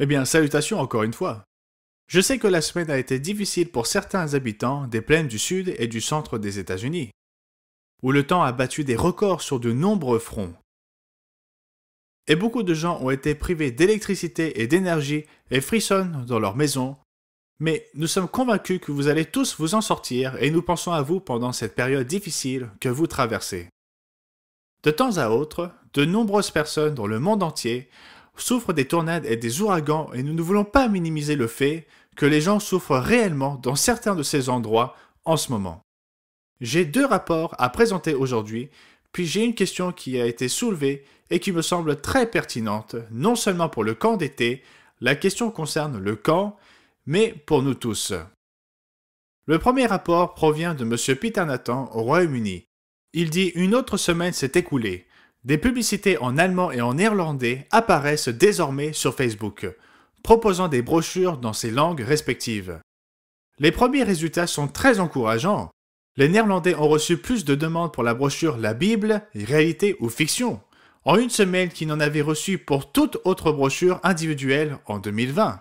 Eh bien, salutations encore une fois. Je sais que la semaine a été difficile pour certains habitants des plaines du sud et du centre des États-Unis, où le temps a battu des records sur de nombreux fronts. Et beaucoup de gens ont été privés d'électricité et d'énergie et frissonnent dans leur maison. Mais nous sommes convaincus que vous allez tous vous en sortir et nous pensons à vous pendant cette période difficile que vous traversez. De temps à autre, de nombreuses personnes dans le monde entier souffrent des tornades et des ouragans et nous ne voulons pas minimiser le fait que les gens souffrent réellement dans certains de ces endroits en ce moment. J'ai 2 rapports à présenter aujourd'hui, puis j'ai une question qui a été soulevée et qui me semble très pertinente, non seulement pour le camp d'été, la question concerne le camp, mais pour nous tous. Le premier rapport provient de M. Peter Nathan au Royaume-Uni. Il dit « Une autre semaine s'est écoulée. Des publicités en allemand et en néerlandais apparaissent désormais sur Facebook, proposant des brochures dans ces langues respectives. Les premiers résultats sont très encourageants. Les Néerlandais ont reçu plus de demandes pour la brochure La Bible, réalité ou fiction, en une semaine qu'ils n'en avaient reçu pour toute autre brochure individuelle en 2020.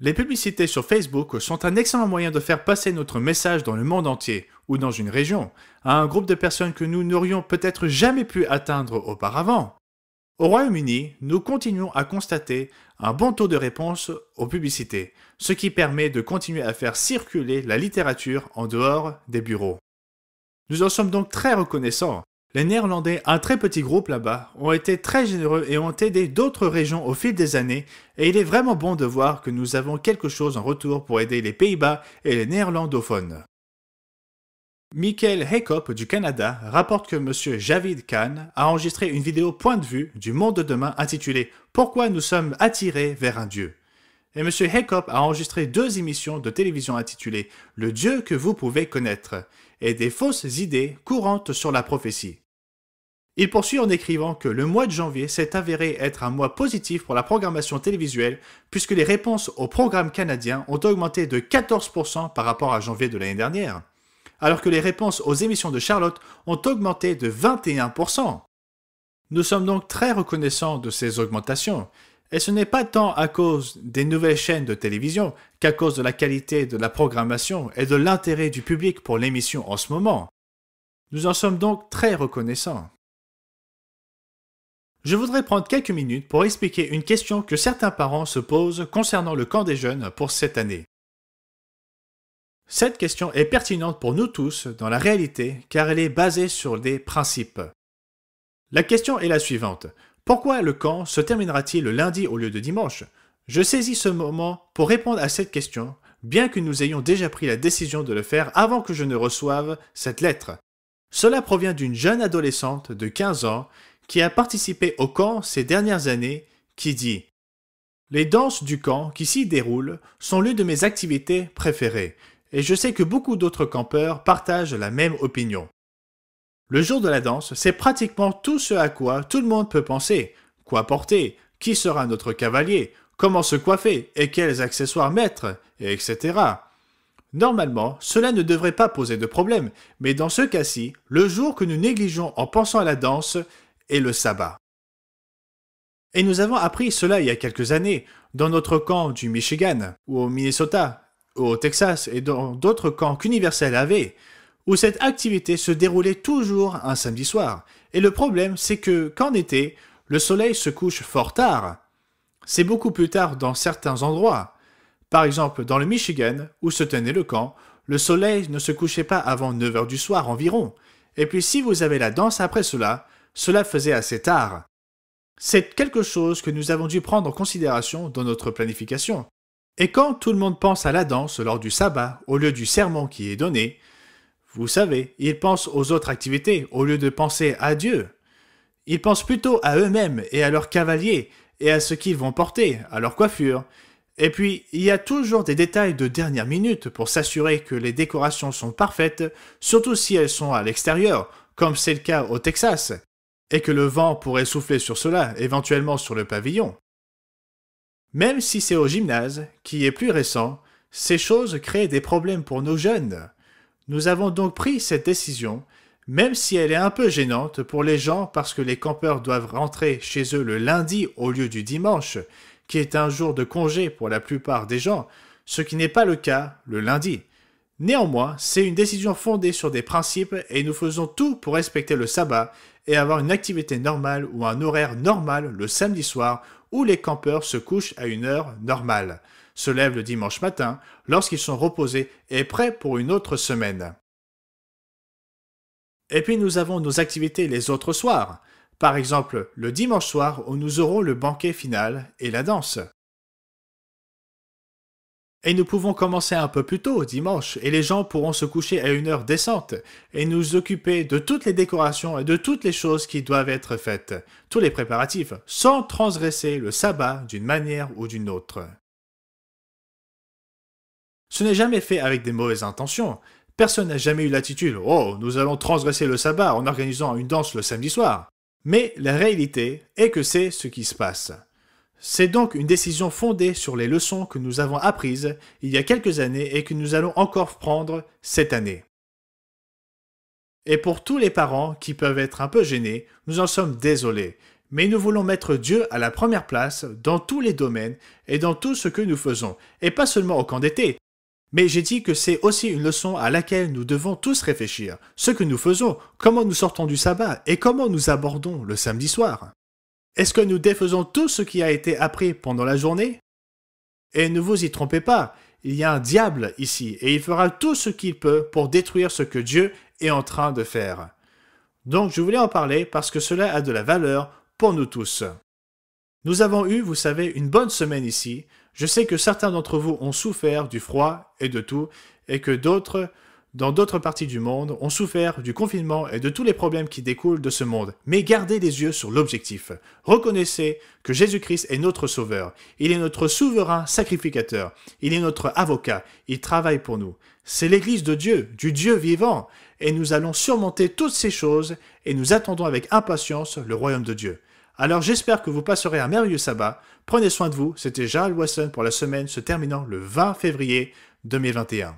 Les publicités sur Facebook sont un excellent moyen de faire passer notre message dans le monde entier, ou dans une région, à un groupe de personnes que nous n'aurions peut-être jamais pu atteindre auparavant. Au Royaume-Uni, nous continuons à constater un bon taux de réponse aux publicités, ce qui permet de continuer à faire circuler la littérature en dehors des bureaux. Nous en sommes donc très reconnaissants. Les Néerlandais, un très petit groupe là-bas, ont été très généreux et ont aidé d'autres régions au fil des années, et il est vraiment bon de voir que nous avons quelque chose en retour pour aider les Pays-Bas et les néerlandophones. Michael Haycock du Canada rapporte que M. Javid Khan a enregistré une vidéo point de vue du monde de demain intitulée « Pourquoi nous sommes attirés vers un Dieu ». Et M. Haycock a enregistré 2 émissions de télévision intitulées « Le Dieu que vous pouvez connaître » et des fausses idées courantes sur la prophétie. Il poursuit en écrivant que le mois de janvier s'est avéré être un mois positif pour la programmation télévisuelle puisque les réponses aux programmes canadiens ont augmenté de 14% par rapport à janvier de l'année dernière, alors que les réponses aux émissions de Charlotte ont augmenté de 21%. Nous sommes donc très reconnaissants de ces augmentations, et ce n'est pas tant à cause des nouvelles chaînes de télévision qu'à cause de la qualité de la programmation et de l'intérêt du public pour l'émission en ce moment. Nous en sommes donc très reconnaissants. Je voudrais prendre quelques minutes pour expliquer une question que certains parents se posent concernant le camp des jeunes pour cette année. Cette question est pertinente pour nous tous dans la réalité car elle est basée sur des principes. La question est la suivante. Pourquoi le camp se terminera-t-il le lundi au lieu de dimanche? Je saisis ce moment pour répondre à cette question, bien que nous ayons déjà pris la décision de le faire avant que je ne reçoive cette lettre. Cela provient d'une jeune adolescente de 15 ans qui a participé au camp ces dernières années, qui dit « Les danses du camp qui s'y déroulent sont l'une de mes activités préférées, et je sais que beaucoup d'autres campeurs partagent la même opinion. Le jour de la danse, c'est pratiquement tout ce à quoi tout le monde peut penser. Quoi porter, qui sera notre cavalier, comment se coiffer et quels accessoires mettre, etc. Normalement, cela ne devrait pas poser de problème, mais dans ce cas-ci, le jour que nous négligeons en pensant à la danse est le sabbat. Et nous avons appris cela il y a quelques années, dans notre camp du Michigan, ou au Minnesota, ou au Texas et dans d'autres camps qu'Universel avait, où cette activité se déroulait toujours un samedi soir. Et le problème, c'est que, qu'en été, le soleil se couche fort tard. C'est beaucoup plus tard dans certains endroits. Par exemple, dans le Michigan, où se tenait le camp, le soleil ne se couchait pas avant 9 heures du soir environ. Et puis si vous avez la danse après cela, cela faisait assez tard. C'est quelque chose que nous avons dû prendre en considération dans notre planification. Et quand tout le monde pense à la danse lors du sabbat au lieu du sermon qui est donné, vous savez, ils pensent aux autres activités au lieu de penser à Dieu. Ils pensent plutôt à eux-mêmes et à leurs cavaliers et à ce qu'ils vont porter, à leur coiffure. Et puis, il y a toujours des détails de dernière minute pour s'assurer que les décorations sont parfaites, surtout si elles sont à l'extérieur, comme c'est le cas au Texas, et que le vent pourrait souffler sur cela, éventuellement sur le pavillon. Même si c'est au gymnase, qui est plus récent, ces choses créent des problèmes pour nos jeunes. Nous avons donc pris cette décision, même si elle est un peu gênante pour les gens parce que les campeurs doivent rentrer chez eux le lundi au lieu du dimanche, qui est un jour de congé pour la plupart des gens, ce qui n'est pas le cas le lundi. Néanmoins, c'est une décision fondée sur des principes et nous faisons tout pour respecter le sabbat et avoir une activité normale ou un horaire normal le samedi soir où les campeurs se couchent à une heure normale, se lèvent le dimanche matin lorsqu'ils sont reposés et prêts pour une autre semaine. Et puis nous avons nos activités les autres soirs. Par exemple, le dimanche soir où nous aurons le banquet final et la danse. Et nous pouvons commencer un peu plus tôt dimanche et les gens pourront se coucher à une heure décente et nous occuper de toutes les décorations et de toutes les choses qui doivent être faites, tous les préparatifs, sans transgresser le sabbat d'une manière ou d'une autre. Ce n'est jamais fait avec des mauvaises intentions. Personne n'a jamais eu l'attitude « Oh, nous allons transgresser le sabbat en organisant une danse le samedi soir ». Mais la réalité est que c'est ce qui se passe. C'est donc une décision fondée sur les leçons que nous avons apprises il y a quelques années et que nous allons encore prendre cette année. Et pour tous les parents qui peuvent être un peu gênés, nous en sommes désolés. Mais nous voulons mettre Dieu à la première place dans tous les domaines et dans tout ce que nous faisons, et pas seulement au camp d'été. Mais j'ai dit que c'est aussi une leçon à laquelle nous devons tous réfléchir. Ce que nous faisons, comment nous sortons du sabbat et comment nous abordons le samedi soir. Est-ce que nous défaisons tout ce qui a été appris pendant la journée? Et ne vous y trompez pas, il y a un diable ici et il fera tout ce qu'il peut pour détruire ce que Dieu est en train de faire. Donc je voulais en parler parce que cela a de la valeur pour nous tous. Nous avons eu, vous savez, une bonne semaine ici. Je sais que certains d'entre vous ont souffert du froid et de tout, et que d'autres, dans d'autres parties du monde, ont souffert du confinement et de tous les problèmes qui découlent de ce monde. Mais gardez les yeux sur l'objectif. Reconnaissez que Jésus-Christ est notre Sauveur. Il est notre souverain sacrificateur. Il est notre avocat. Il travaille pour nous. C'est l'Église de Dieu, du Dieu vivant. Et nous allons surmonter toutes ces choses et nous attendons avec impatience le royaume de Dieu. Alors j'espère que vous passerez un merveilleux sabbat. Prenez soin de vous. C'était Gérald Wasson pour la semaine se terminant le 20 février 2021.